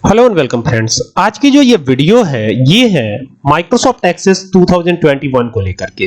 Hello and welcome friends. आज की जो ये वीडियो है ये है माइक्रोसॉफ्ट एक्सेस 2021 को लेकर के।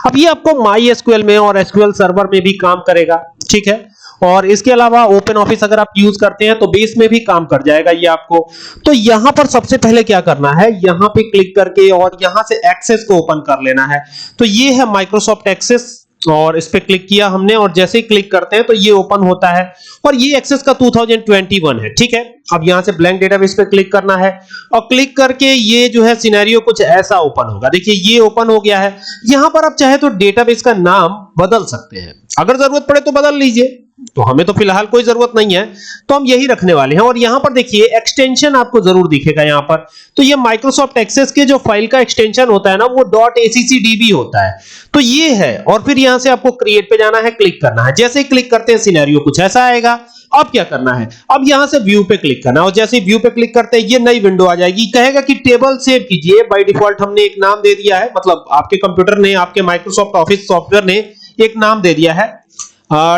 अब ये आपको माई एसक्यूएल में और एसक्यूएल सर्वर में भी काम करेगा, ठीक है। और इसके अलावा ओपन ऑफिस अगर आप यूज करते हैं तो बेस में भी काम कर जाएगा ये आपको। तो यहां पर सबसे पहले क्या करना है, यहां पे क्लिक करके और यहां से एक्सेस को ओपन कर लेना है। तो ये है माइक्रोसॉफ्ट एक्सेस और इस पे क्लिक किया हमने और जैसे ही क्लिक करते हैं तो ये ओपन होता है और ये एक्सेस का 2021 है, ठीक है। अब यहां से ब्लैंक डेटाबेस पे क्लिक करना है और क्लिक करके ये जो है सिनेरियो कुछ ऐसा ओपन होगा। देखिए ये ओपन हो गया है। यहां पर आप चाहे तो डेटाबेस का नाम बदल सकते हैं, अगर जरूरत पड़े तो बदल लीजिए, तो हमें तो फिलहाल कोई जरूरत नहीं है तो हम यही रखने वाले हैं। और यहां पर देखिए एक्सटेंशन आपको जरूर दिखेगा यहां पर। तो ये माइक्रोसॉफ्ट एक्सेस के जो फाइल का एक्सटेंशन होता है ना वो .accdb होता है, तो ये है। और फिर यहां से आपको क्रिएट पे जाना है, क्लिक करना है। जैसे ही क्लिक करते हैं सिनेरियो कुछ ऐसा आएगा। अब क्या करना है, अब यहां से व्यू पे क्लिक करना है और जैसे ही व्यू पे क्लिक करते हैं ये नई विंडो आ जाएगी। कहेगा कि टेबल सेव कीजिए। बाय डिफॉल्ट हमने एक नाम दे दिया है, मतलब आपके कंप्यूटर ने, आपके माइक्रोसॉफ्ट ऑफिस सॉफ्टवेयर ने एक नाम दे दिया है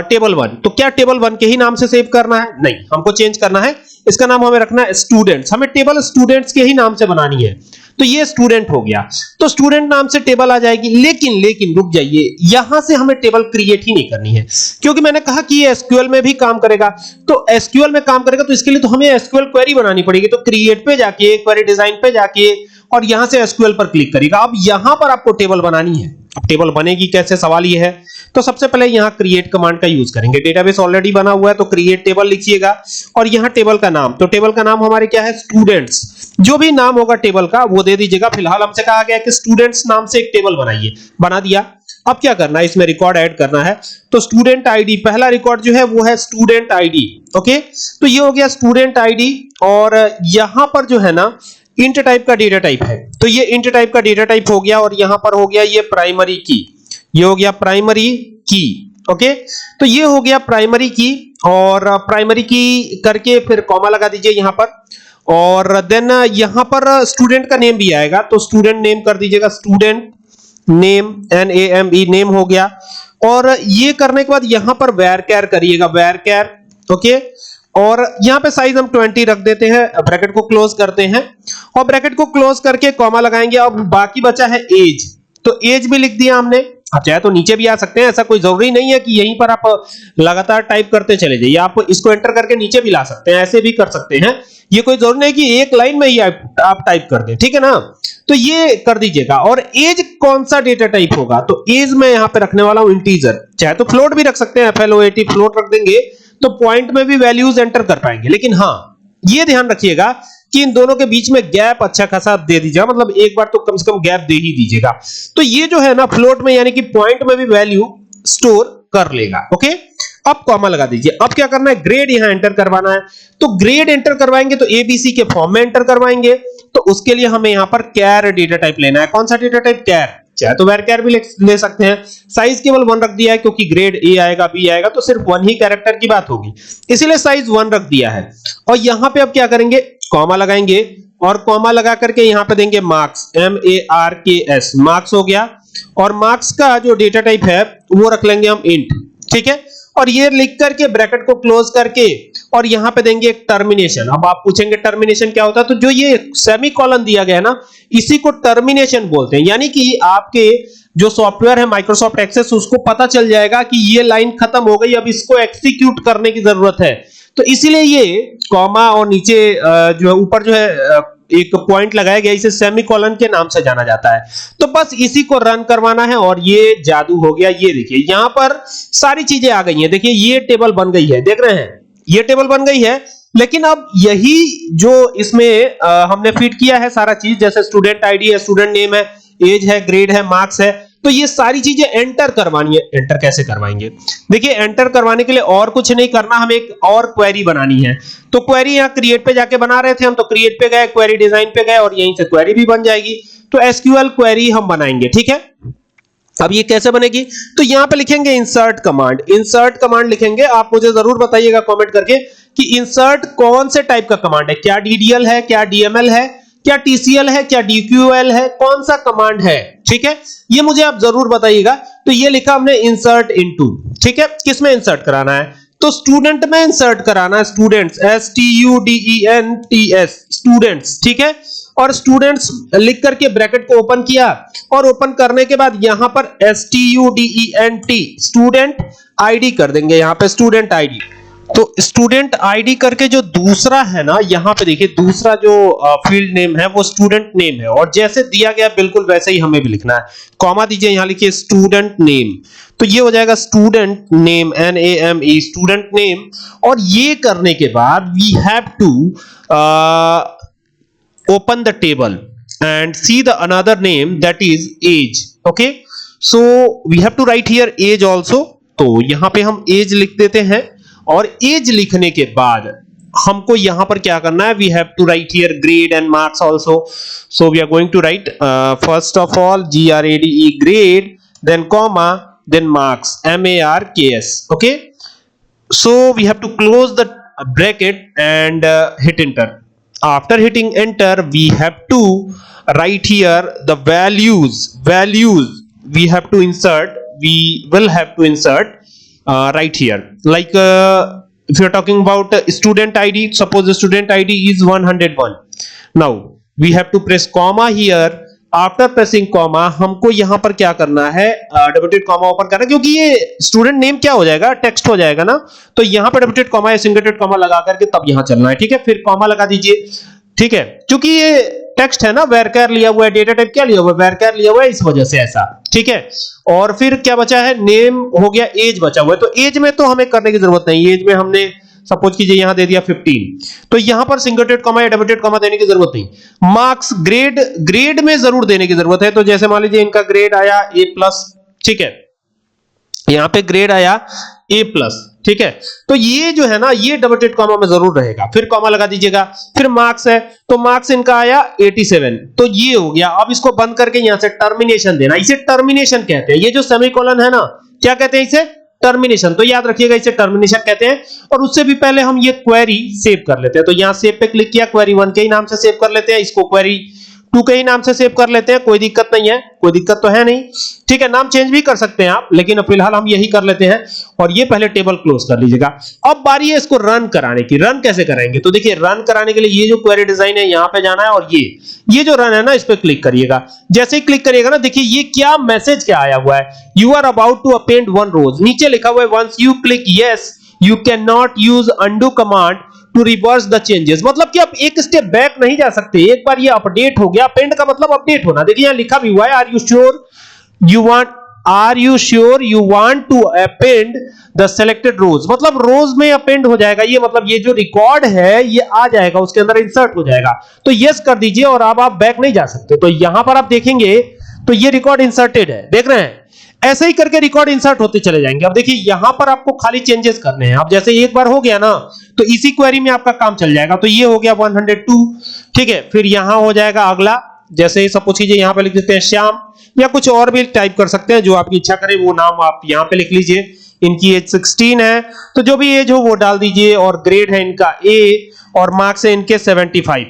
टेबल 1। तो क्या टेबल 1 के ही नाम से सेव करना है? नहीं, हमको चेंज करना है। इसका नाम हमें रखना है स्टूडेंट्स। हमें टेबल स्टूडेंट्स के ही नाम से बनानी है। तो ये स्टूडेंट हो गया, तो स्टूडेंट नाम से टेबल आ जाएगी। लेकिन रुक जाइए, यहां से हमें टेबल क्रिएट ही नहीं करनी है, क्योंकि मैंने कहा कि ये एसक्यूएल में भी काम करेगा। तो एसक्यूएल में काम करेगा तो इसके लिए तो हमें एसक्यूएल क्वेरी बनानी पड़ेगी। तो क्रिएट पे जाके, क्वेरी डिजाइन पे जाके और यहां से एसक्यूएल पर क्लिक करेगा। अब यहां पर आपको टेबल बनानी है। अब टेबल बनेगी कैसे, सवाल ये है। तो सबसे पहले यहां क्रिएट कमांड का यूज करेंगे। डेटाबेस ऑलरेडी बना हुआ है तो क्रिएट टेबल लिखिएगा और यहां टेबल का नाम, तो टेबल का नाम हमारे क्या है, स्टूडेंट्स। जो भी नाम होगा टेबल का वो दे दीजिएगा। फिलहाल हमसे कहा गया कि स्टूडेंट्स नाम से एक टेबल बनाइए, बना दिया। अब क्या करना है, इसमें रिकॉर्ड ऐड करना है। तो स्टूडेंट आईडी, पहला रिकॉर्ड जो है वो है स्टूडेंट आईडी। ओके, तो ये हो गया स्टूडेंट आईडी। और यहां पर जो है ना इंट टाइप का डेटा टाइप है, तो ये इंट टाइप का डेटा टाइप हो गया। और यहां पर हो गया ये प्राइमरी की, ये हो गया प्राइमरी की। ओके, तो ये हो गया प्राइमरी की। और प्राइमरी की करके फिर कॉमा लगा दीजिए यहां पर। और देन यहां पर स्टूडेंट का नेम भी आएगा, तो स्टूडेंट नेम कर दीजिएगा, स्टूडेंट नेम, NAME, नेम हो गया। और ये करने के बाद यहां पर varchar करिएगा, varchar। ओके, और यहां पे साइज हम 20 रख देते हैं, ब्रैकेट को क्लोज करते हैं और ब्रैकेट को क्लोज करके कॉमा लगाएंगे। अब बाकी बचा है एज, तो एज भी लिख दिया हमने। आप चाहे तो नीचे भी आ सकते हैं, ऐसा कोई जरूरी नहीं है कि यहीं पर आप लगातार टाइप करते चले जाइए। आप इसको एंटर करके नीचे भी ला सकते हैं, ऐसे भी कर सकते हैं। ये कोई जरूरी नहीं कि एक लाइन में ही आप टाइप कर दें, ठीक है ना। तो ये कर दीजिएगा। और एज कौन सा डेटा टाइप होगा, तो एज मैं यहां पे रखने वाला हूं इंटीजर। चाहे तो फ्लोट भी रख सकते हैं, FLOAT फ्लोट रख देंगे तो पॉइंट में भी वैल्यूज एंटर कर पाएंगे। लेकिन हां, ये ध्यान रखिएगा कि इन दोनों के बीच में गैप अच्छा खासा दे दीजिएगा, मतलब एक बार तो कम से कम गैप दे ही दीजिएगा। तो ये जो है ना फ्लोट में, यानी कि पॉइंट में भी वैल्यू स्टोर कर लेगा। ओके, अब कॉमा लगा दीजिए। अब क्या करना है, ग्रेड यहां एंटर करवाना है। तो ग्रेड एंटर करवाएंगे तो ABC के फॉर्म में एंटर करवाएंगे। तो उसके लिए हमें यहां पर कैर डेटा टाइप लेना है। कौन सा डेटा टाइप, कैर। चाहे तो varchar भी ले सकते हैं। साइज केवल 1 रख दिया है, क्योंकि ग्रेड A आएगा, B आएगा तो सिर्फ 1 ही कैरेक्टर की बात होगी, इसीलिए साइज 1 रख दिया है। और यहां पे अब क्या करेंगे, कॉमा लगाएंगे और कॉमा लगा करके यहां पे देंगे मार्क्स, MARKS, मार्क्स हो गया। और मार्क्स का जो डेटा टाइप है वो रख लेंगे हम इंट, ठीक है। और ये लिख करके ब्रैकेट को क्लोज करके और यहां पे देंगे एक टर्मिनेशन। अब आप पूछेंगे टर्मिनेशन क्या होता है, तो जो ये सेमीकोलन दिया गया है ना, इसी को टर्मिनेशन बोलते हैं। यानी कि आपके जो सॉफ्टवेयर है माइक्रोसॉफ्ट एक्सेस, उसको पता चल जाएगा कि ये लाइन खत्म हो गई, अब इसको एग्जीक्यूट करने की जरूरत है। तो इसीलिए ये कॉमा और नीचे जो है ऊपर जो है एक पॉइंट लगाया गया, इसे सेमीकोलन के नाम से जाना जाता है। तो बस इसी को रन करवाना है और ये जादू हो गया। ये देखिए यहां पर सारी चीजें आ गई हैं। देखिए ये टेबल बन गई है, देख रहे हैं, ये टेबल बन गई है। लेकिन अब यही जो इसमें हमने फिट किया है सारा चीज, जैसे स्टूडेंट आईडी है, स्टूडेंट नेम है, एज है, ग्रेड है, मार्क्स है, तो ये सारी चीजें एंटर करवानी है। एंटर कैसे करवाएंगे, देखिए एंटर करवाने के लिए और कुछ नहीं करना, हमें एक और क्वेरी बनानी है। तो क्वेरी यहां क्रिएट पे जाके बना रहे थे हम, तो क्रिएट पे गए, क्वेरी डिजाइन पे गए और यहीं से क्वेरी भी बन जाएगी। तो एसक्यूएल क्वेरी हम बनाएंगे, ठीक है। अब ये कैसे बनेगी, तो यहां पे लिखेंगे इंसर्ट कमांड। इंसर्ट कमांड लिखेंगे, आप मुझे जरूर बताइएगा कमेंट करके कि इंसर्ट कौन से टाइप का कमांड है, क्या DDL है, क्या DML है, क्या TCL है, क्या DQL है, कौन सा कमांड है, ठीक है, ये मुझे आप जरूर बताइएगा। तो ये लिखा हमने इंसर्ट इनटू, ठीक है। किसमें इंसर्ट कराना है, तो स्टूडेंट में इंसर्ट कराना, स्टूडेंट्स, STUDENTS, स्टूडेंट्स, ठीक है। और स्टूडेंट्स लिख करके ब्रैकेट को ओपन किया, और ओपन करने के बाद यहां पर STUDENT स्टूडेंट आईडी कर देंगे, यहां पे स्टूडेंट आईडी। तो स्टूडेंट आईडी करके जो दूसरा है ना, यहां पे देखिए दूसरा जो फील्ड नेम है वो स्टूडेंट नेम है, और जैसे दिया गया बिल्कुल वैसे ही हमें भी लिखना है। कॉमा दीजिए, यहां लिखिए स्टूडेंट नेम, तो ये हो जाएगा student name, NAME, student name. और ये करने के बाद we have to open the table and see the another name, that is age. Okay, so we have to write here age also. तो यहां पे हम age लिख देते हैं, और age लिखने के बाद हमको यहां पर क्या करना है, we have to write here grade and marks also. So we are going to write first of all GRADE, grade, then comma, then marks, MARKS. Okay, so we have to close the bracket and hit enter. After hitting enter, we have to write here the values we have to insert, we will have to insert right here, like if you are talking about student ID, suppose the student ID is 101. Now we have to press comma here. After pressing comma, हमको यहां पर क्या करना है, double comma open करना है, क्योंकि ये स्टूडेंट नेम क्या हो जाएगा, टेक्स्ट हो जाएगा ना, तो यहां पर डबल कॉमा या सिंगल कॉमा लगा करके तब यहां चलना है, ठीक है। फिर कॉमा लगा दीजिए, ठीक है, क्योंकि ये टेक्स्ट है ना, varchar लिया हुआ है, डेटा टाइप क्या लिया हुआ है, varchar लिया हुआ है, इस वजह से ऐसा, ठीक है। और फिर क्या बचा है, नेम हो गया, एज बचा हुआ है, तो एज में तो हमें करने की जरूरत नहीं, एज में हमने सपोज कीजिए यहां दे दिया 15, तो यहां पर सिंगल डॉट कॉमा या डबल डॉट कॉमा देने की जरूरत नहीं। मार्क्स, ग्रेड में जरूर देने की जरूरत है, तो जैसे मान लीजिए इनका ग्रेड आया A+, ठीक है, यहां पे ग्रेड आया A+, ठीक है, तो ये जो है ना, ये डबल डॉट कॉमा में जरूर रहेगा, फिर कॉमा लगा दीजिएगा। फिर मार्क्स है, तो मार्क्स इनका आया 87, तो ये हो गया। अब इसको बंद करके यहां से टर्मिनेशन देना, इसे टर्मिनेशन कहते हैं। ये जो सेमीकोलन है ना, क्या कहते हैं इसे, टर्मिनेशन, तो याद रखिएगा इसे टर्मिनेशन कहते हैं। और उससे भी पहले हम ये क्वेरी सेव कर लेते हैं, तो यहां सेव पे क्लिक किया, क्वेरी 1 के ही नाम से सेव कर लेते हैं, इसको क्वेरी 2 के ही नाम से सेव कर लेते हैं, कोई दिक्कत नहीं है, कोई दिक्कत तो है नहीं, ठीक है। नाम चेंज भी कर सकते हैं आप, लेकिन फिलहाल हम यही कर लेते हैं। और ये पहले टेबल क्लोज कर लीजिएगा। अब बारी है इसको रन कराने की। रन कैसे कराएंगे, तो देखिए रन कराने के लिए ये जो क्वेरी डिजाइन है यहां पे जाना है, और ये जो रन है ना, इस पे क्लिक करिएगा। जैसे ही क्लिक करिएगा ना, देखिए ये क्या मैसेज क्या आया हुआ है, you are about to append 1 rows, नीचे लिखा हुआ है once you click yes you can not use undo command to reverse the changes, मतलब कि आप एक स्टेप बैक नहीं जा सकते। एक बार ये अपडेट हो गया, अपेंड का मतलब अपडेट होना। देखिए यहां लिखा भी हुआ है, are you sure you want to append the selected rows, मतलब रोज में अपेंड हो जाएगा ये, मतलब ये जो रिकॉर्ड है ये आ जाएगा, उसके अंदर इंसर्ट हो जाएगा। तो यस कर दीजिए, और अब आप बैक नहीं जा सकते। तो यहां पर आप देखेंगे तो ये रिकॉर्ड इंसर्टेड है, देख रहे हैं, ऐसे ही करके रिकॉर्ड इंसर्ट होते चले जाएंगे। अब देखिए यहां पर आपको खाली चेंजेस करने हैं। अब जैसे एक बार हो गया ना, तो इसी क्वेरी में आपका काम चल जाएगा। तो ये हो गया 102, ठीक है। फिर यहां हो जाएगा अगला, जैसे सपोज कीजिए यहां पे लिख देते हैं श्याम, या कुछ और भी टाइप कर सकते हैं, जो आपकी इच्छा करे वो नाम आप यहां पे लिख लीजिए। इनकी एज 16 है, तो जो भी एज हो वो डाल दीजिए, और ग्रेड है इनका A, और मार्क्स है इनके 75,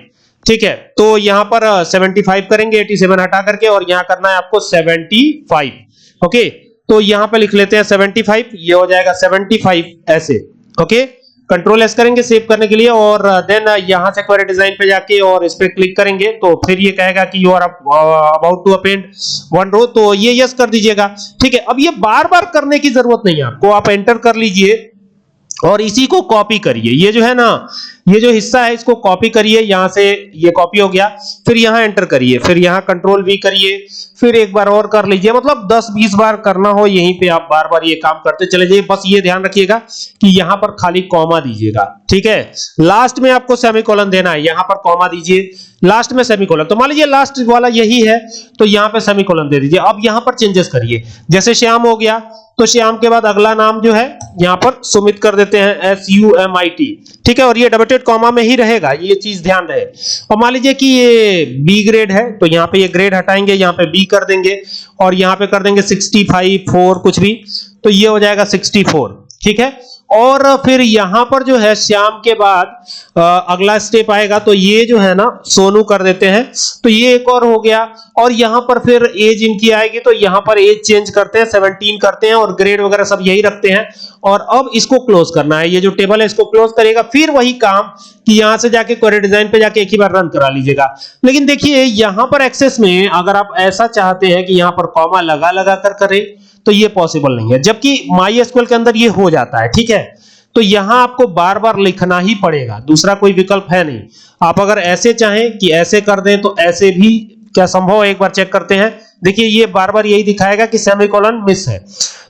ठीक है। तो यहां पर 75 करेंगे, 87 हटा करके, और यहां करना है आपको 75, ओके। तो यहां पे लिख लेते हैं 75, ये हो जाएगा 75 ऐसे, ओके। कंट्रोल एस करेंगे सेव करने के लिए, और देन यहां से क्वेरी डिजाइन पे जाके और इस पे क्लिक करेंगे, तो फिर ये कहेगा कि you are about to append 1 row, तो ये यस कर दीजिएगा, ठीक है। अब ये बार बार करने की जरूरत नहीं है आपको, आप एंटर कर लीजिए और इसी को कॉपी करिए। ये जो है ना, ये जो हिस्सा है इसको कॉपी करिए, यहां से ये कॉपी हो गया, फिर यहां एंटर करिए, फिर यहां कंट्रोल V करिए, फिर एक बार और कर लीजिए, मतलब 10-20 बार करना हो, यहीं पे आप बार बार ये काम करते चले जाइए। बस ये ध्यान रखिएगा कि यहां पर खाली कॉमा दीजिएगा, ठीक है। लास्ट में आपको सेमीकोलन देना है, यहां पर कॉमा दीजिए, लास्ट में सेमीकोलन। तो मान लीजिए लास्ट वाला यही है, तो यहां पे सेमीकोलन दे दीजिए। अब यहां पर चेंजेस करिए, जैसे श्याम हो गया, तो श्याम के बाद अगला नाम जो है यहां पर सुमित कर देते हैं, SUMIT, ठीक है। और ये डबल कॉमा में ही रहेगा, ये चीज ध्यान रहे। और मान लीजिए कि ये B ग्रेड है, तो यहां पे ये ग्रेड हटाएंगे, यहां पे B कर देंगे, और यहां पे कर देंगे 65, 4 कुछ भी, तो ये हो जाएगा 64, ठीक है। और फिर यहां पर जो है श्याम के बाद अगला स्टेप आएगा, तो ये जो है ना सोनू कर देते हैं, तो ये एक और हो गया। और यहां पर फिर एज इनकी आएगी, तो यहां पर एज चेंज करते हैं, 17 करते हैं, और ग्रेड वगैरह सब यही रखते हैं। और अब इसको क्लोज करना है, ये जो टेबल है इसको क्लोज करेगा। फिर वही काम कि यहां से जाके क्वेरी डिजाइन पे जाके एक ही बार रन करा लीजिएगा। लेकिन देखिए यहां पर एक्सेस में अगर आप ऐसा चाहते हैं कि यहां पर कॉमा लगा लगा कर करें, तो ये पॉसिबल नहीं है, जबकि MySQL के अंदर ये हो जाता है, ठीक है। तो यहां आपको बार बार लिखना ही पड़ेगा, दूसरा कोई विकल्प है नहीं। आप अगर ऐसे चाहें कि ऐसे कर दें तो ऐसे भी क्या संभव है, एक बार चेक करते हैं। देखिए ये बार बार यही दिखाएगा कि सेमीकोलन मिस है,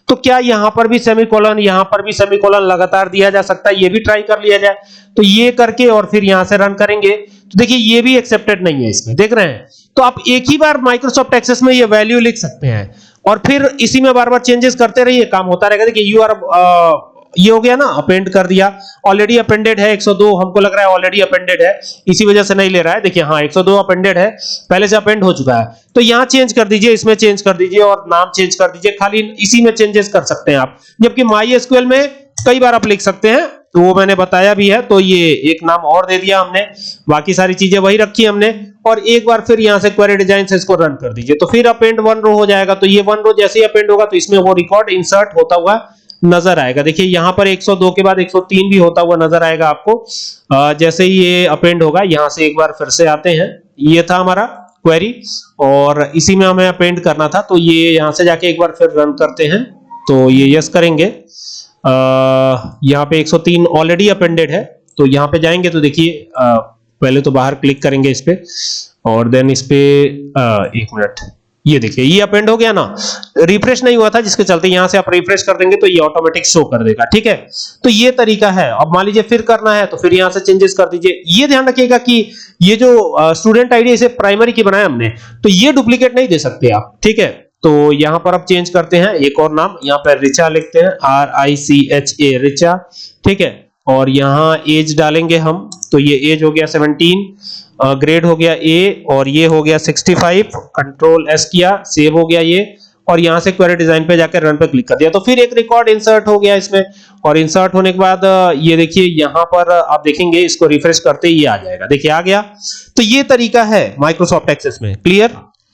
तो क्या यहां पर भी सेमीकोलन, यहां पर भी सेमीकोलन लगातार दिया जा सकता है, ये भी ट्राई कर लिया जाए। तो ये करके और फिर यहां से रन करेंगे, तो देखिए ये भी एक्सेप्टेड नहीं है इसमें, देख रहे हैं। तो आप एक ही बार माइक्रोसॉफ्ट एक्सेस में ये वैल्यू लिख सकते हैं और फिर इसी में बार बार चेंजेस करते रहिए, काम होता रहेगा। देखिए यू आर ये हो गया ना, अपेंड कर दिया, ऑलरेडी अपेंडेड है 102, हमको लग रहा है ऑलरेडी अपेंडेड है, इसी वजह से नहीं ले रहा है। देखिए हाँ 102 अपेंडेड है, पहले से अपेंड हो चुका है। तो यहां चेंज कर दीजिए, इसमें चेंज कर दीजिए और नाम चेंज कर दीजिए, खाली इसी में चेंजेस कर सकते हैं आप। जबकि MySQL में कई बार आप लिख सकते हैं, तो वो मैंने बताया भी है। तो ये एक नाम और दे दिया हमने, बाकी सारी चीजें वही रखी हमने। और एक बार फिर यहां से क्वेरी डिजाइन से इसको रन कर दीजिए, तो फिर अपेंड 1 रो हो जाएगा। तो ये 1 रो जैसे ही अपेंड होगा तो इसमें वो रिकॉर्ड इंसर्ट होता हुआ नजर आएगा। देखिए यहां पर 102 के बाद 103 भी होता हुआ नजर आएगा आपको जैसे ही ये अपेंड होगा। यहां से एक बार फिर से आते हैं, ये था हमारा क्वेरी और इसी में हमें अपेंड करना था, तो ये यहां से जाके एक बार फिर रन करते हैं। तो ये यस करेंगे, यहां पे 103 ऑलरेडी अपेंडेड है, तो यहां पे जाएंगे तो देखिए पहले तो बाहर क्लिक करेंगे इस पे और देन इस पे एक मिनट, ये देखिए ये अपेंड हो गया ना, रिफ्रेश नहीं हुआ था जिसके चलते यहां से आप रिफ्रेश कर देंगे तो ये ऑटोमेटिक शो कर देगा, ठीक है। तो ये तरीका है। अब मान लीजिए फिर करना है तो फिर यहां से चेंजेस कर दीजिए। ये ध्यान रखिएगा कि ये जो स्टूडेंट आईडी इसे प्राइमरी की बनाया हमने, तो ये डुप्लीकेट नहीं दे सकते आप, ठीक है। तो यहां पर अब चेंज करते हैं, एक और नाम यहां पर रिचा लिखते हैं, RICHA रिचा, ठीक है। और यहां एज डालेंगे हम, तो ये एज हो गया 17, ग्रेड हो गया A और ये हो गया 65, कंट्रोल S किया, सेव हो गया ये, और यहां से क्वेरी डिजाइन पे जाकर रन पे क्लिक कर दिया, तो फिर एक रिकॉर्ड इंसर्ट हो गया इसमें। और इंसर्ट होने के बाद ये देखिए यहां पर आप देखेंगे, इसको रिफ्रेश करते ही ये आ जाएगा, देखिए आ गया। तो ये तरीका है माइक्रोसॉफ्ट एक्सेस में, क्लियर।